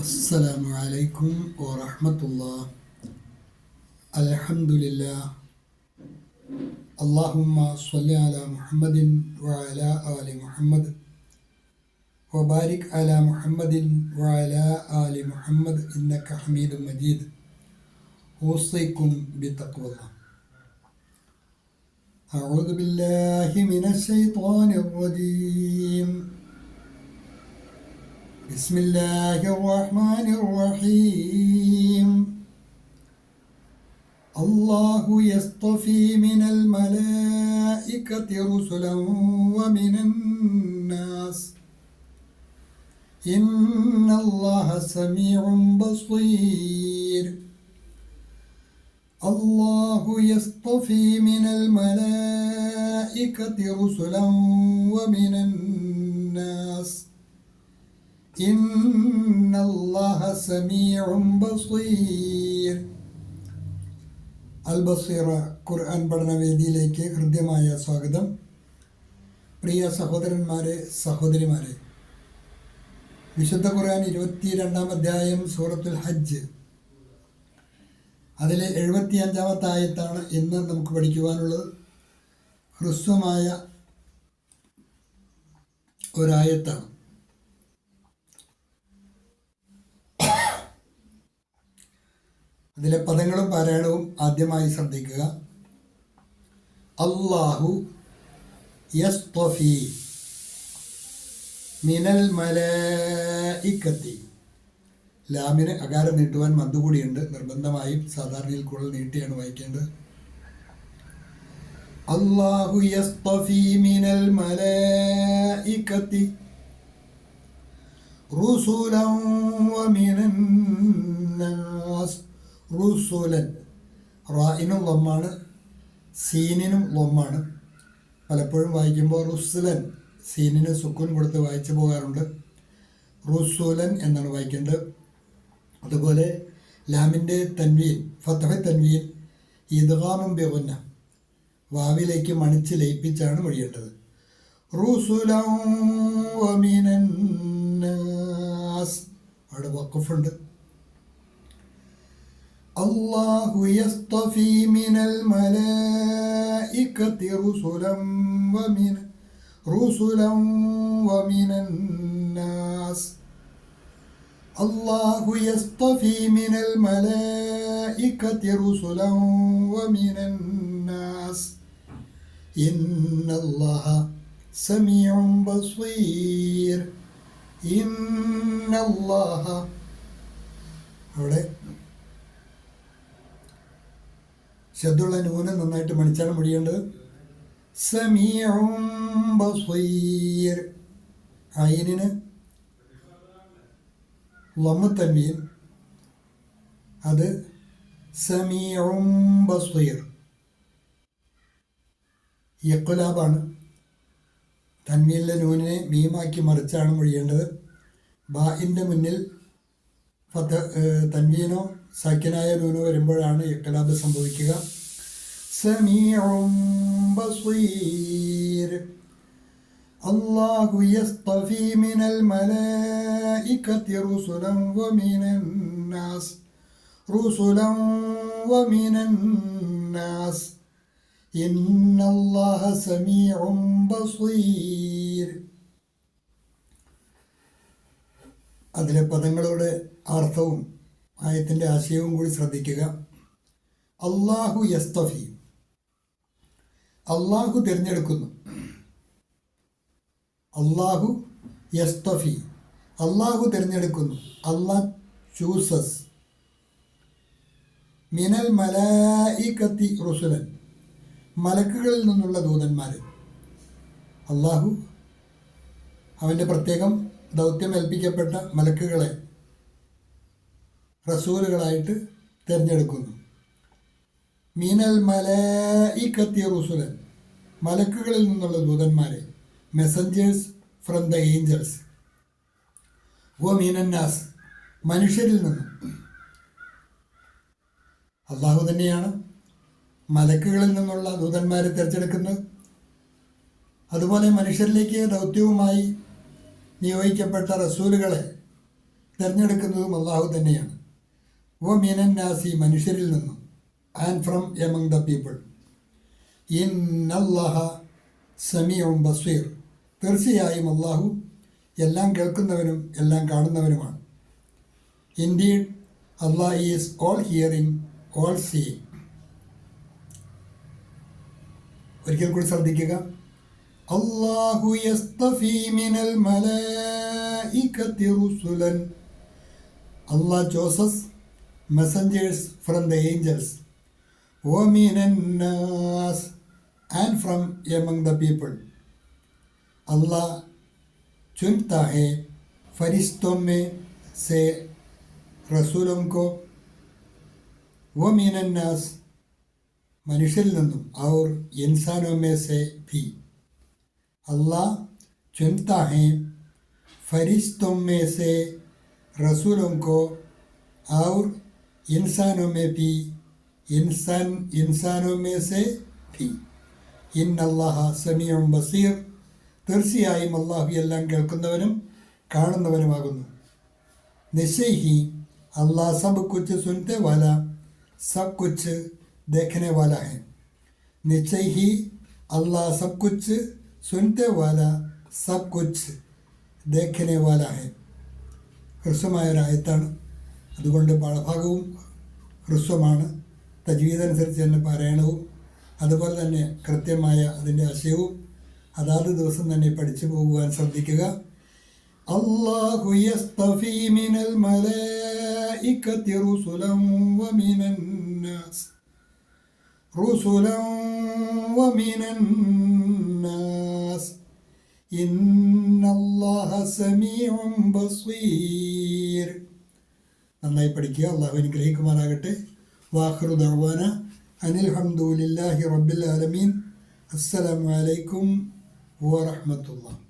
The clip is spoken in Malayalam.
السلام عليكم ورحمة الله. الحمد لله. اللهم صل على محمد وعلى آل محمد وبارك على محمد وعلى آل محمد إنك حميد مجيد. أوصيكم بتقوى الله. أعوذ بالله من الشيطان الرجيم. بسم الله الرحمن الرحيم. الله يصطفي من الملائكة رسلا ومن الناس إن الله سميع بصير. الله يصطفي من الملائكة رسلا ومن الناس إن الله سميع بصير. അൽ-ബസീറ ഖുർആൻ പഠനവേദിയിലേക്ക് ഹൃദ്യമായ സ്വാഗതം. പ്രിയ സഹോദരന്മാരെ, സഹോദരിമാരെ, വിശുദ്ധ ഖുർആൻ 22-ാം അധ്യായം സൂറത്തുൽ ഹജ്ജ്, അതിലെ 75-ാമത്തെ ആയത്താണ് ഇന്ന് നമുക്ക് പഠിക്കുവാനുള്ളത്. ഹ്രസ്വമായ ഒരായത്താണ്. അതിലെ പദങ്ങളും പാരായണവും ആദ്യമായി ശ്രദ്ധിക്കുക. അല്ലാഹു യസ്തഫി മിനൽ മലായികത്തി. ലാമിന് അകാരം നീട്ടുവാൻ മന്ദുകൂടിയുണ്ട്. നിർബന്ധമായും സാധാരണയിൽ കൂടുതൽ നീട്ടിയാണ് വായിക്കേണ്ടത്. അല്ലാഹു യസ്തഫി മിനൽ മലായികത്തി റുസുലൻ വമിനൻ നാസ്. റുസുലൻ, റായിനും ലൊമ്മാണ്, സീനിനും ലൊമ്മാണ്. പലപ്പോഴും വായിക്കുമ്പോൾ റുസുലൻ സീനിന് സുക്കൂൻ കൊടുത്ത് വായിച്ചു പോകാറുണ്ട്. റുസുലൻ എന്നാണ് വായിക്കേണ്ടത്. അതുപോലെ ലാമിൻ്റെ തൻവീൻ, ഫത്ഹ് തൻവീൻ ഇദ്ഗാമും ബിഗുന്ന, വാവിലേക്ക് മണിച്ച് ലയിപ്പിച്ചാണ് മൊഴിയേണ്ടത്. റുസുലൻ വമിനൻ നാസ്, അവിടെ വഖഫുണ്ട്. അല്ലാഹു യസ്തഫി മിനൽ മലായികത്തി റുസുലൻ വമിനൻ നാസ്. അല്ലാഹു യസ്തഫി മിനൽ മലായികത്തി റുസുലൻ വമിനൻ നാസ് ഇന്നല്ലാഹ സമീഉൻ ബസീർ. ഇന്നല്ലാഹ, അവിടെ ശബ്ദമുള്ള നൂന് നന്നായിട്ട് മണിച്ചാണ് മൊഴിയേണ്ടത്. സമീഉൻ ബസീർ, ഐനിന് ലമ്മ് തൻവീൻ, അത് സമീഉൻ ബസീർ. ഇഖ്ലാബാണ്. തൻവീനിലെ നൂനിനെ മീമാക്കി മറിച്ചാണ് മൊഴിയേണ്ടത്. ബാഇൻ്റെ മുന്നിൽ തൻവീനോ സാക്കിനായ നൂനോ വരുമ്പോഴാണ് ഇഖ്ലാബ് സംഭവിക്കുക. സമീഉൻ ബസീർ. അല്ലാഹു യസ്തഫി മിനൽ മലായികത്തി റുസുലൻ വമിനൻ നാസ്. റുസുലൻ വമിനൻ നാസ് ഇന്നല്ലാഹ സമീഉൻ ബസീർ. അതിലെ പദങ്ങളുടെ അർത്ഥവും ആയത്തിൻ്റെ ആശയവും കൂടി ശ്രദ്ധിക്കുക. അല്ലാഹു യസ്തഫി, അല്ലാഹു തിരഞ്ഞെടുക്കുന്നു. അല്ലാഹു യസ്തഫി, അല്ലാഹു തിരഞ്ഞെടുക്കുന്നു. അല്ലാഹ് ചൂസസ്. മിനൽ മലായികത്തി റുസുലൻ, മലക്കുകളിൽ നിന്നുള്ള ദൂതന്മാരെ. അല്ലാഹു അവൻ്റെ പ്രത്യേകം ദൗത്യം ഏൽപ്പിക്കപ്പെട്ട മലക്കുകളെ റസൂലുകളായിട്ട് തിരഞ്ഞെടുക്കുന്നു. മിനൽ മലായികത്തി റുസുലൻ, മലക്കുകളിൽ നിന്നുള്ള ദൂതന്മാരെ, മെസ്സഞ്ചേഴ്സ് ഫ്രം ദ ഏഞ്ചൽസ്. വ മിനൻ നാസ്, മനുഷ്യരിൽ നിന്നും. അള്ളാഹു തന്നെയാണ് മലക്കുകളിൽ നിന്നുള്ള ദൂതന്മാരെ തിരഞ്ഞെടുക്കുന്നത്. അതുപോലെ മനുഷ്യരിലേക്ക് ദൗത്യവുമായി നിയോഗിക്കപ്പെട്ട റസൂലുകളെ തിരഞ്ഞെടുക്കുന്നതും അള്ളാഹു തന്നെയാണ്. വ മിനന്നാസി മനുഷ്യരിൽ നിന്നും, and from among the people. ഇന്നല്ലാഹ സമീഉൻ ബസ്വീർ, തീർച്ചയായും അള്ളാഹു എല്ലാം കേൾക്കുന്നവനും എല്ലാം കാണുന്നവനുമാണ്. Indeed Allah is all hearing, all seeing. ഒരിക്കൽ കൂടി ശ്രദ്ധിക്കുക. അല്ലാഹു യസ്തഫീ മിനൽ മലായികത്തി റുസുലൻ. Allah chooses messengers from the angels. وَمِنَ النَّاسِ, and from among the people. Allah चुनता है फरिश्तों में से रसूलों को. وَمِنَ النَّاسِ, मनुष्यों निन्नुम, और इंसानों में से भी. अल्लाह चुनता है फरिश्तों में से रसूलों को, और इंसानों में भी, इंसानों में से भी. ഇന്നല്ലാഹ സമീഉൻ ബസീർ, തീർച്ചയായും അള്ളാഹു എല്ലാം കേൾക്കുന്നവനും കാണുന്നവനുമാകുന്നു. निश्चय ही अल्लाह सब कुछ सुनते वाला, सब कुछ देखने वाला है. निश्चय ही अल्लाह सब कुछ सुनते वाला, सब कुछ देखने वाला है. ഹ്രസ്വമായൊരായത്താണ്, അതുകൊണ്ട് പാഠഭാഗവും ഹ്രസ്വമാണ്. തജ്വീദനുസരിച്ച് തന്നെ പാരായണവും അതുപോലെ തന്നെ കൃത്യമായ അതിൻ്റെ ആശയവും അതാത് ദിവസം തന്നെ പഠിച്ചു പോകുവാൻ ശ്രദ്ധിക്കുക. അല്ലാഹു യസ്തഫീ മിനൽ മലായികത്തി റുസുലൻ വമിനൻ നാസ്, റുസുലൻ വമിനൻ നാസ്. ഇന്നല്ലാഹ സമീഉൻ ബസ്വീർ. നന്നായി പഠിക്കുക. അള്ളാഹു അനുഗ്രഹിക്കുമാറാകട്ടെ. വാഖിറു ദഅ്വാന അനിൽ ഹംദുലില്ലാഹി റബ്ബിൽ ആലമീൻ. അസ്സലാമു അലൈക്കും വറഹ്മത്തുള്ളാഹി.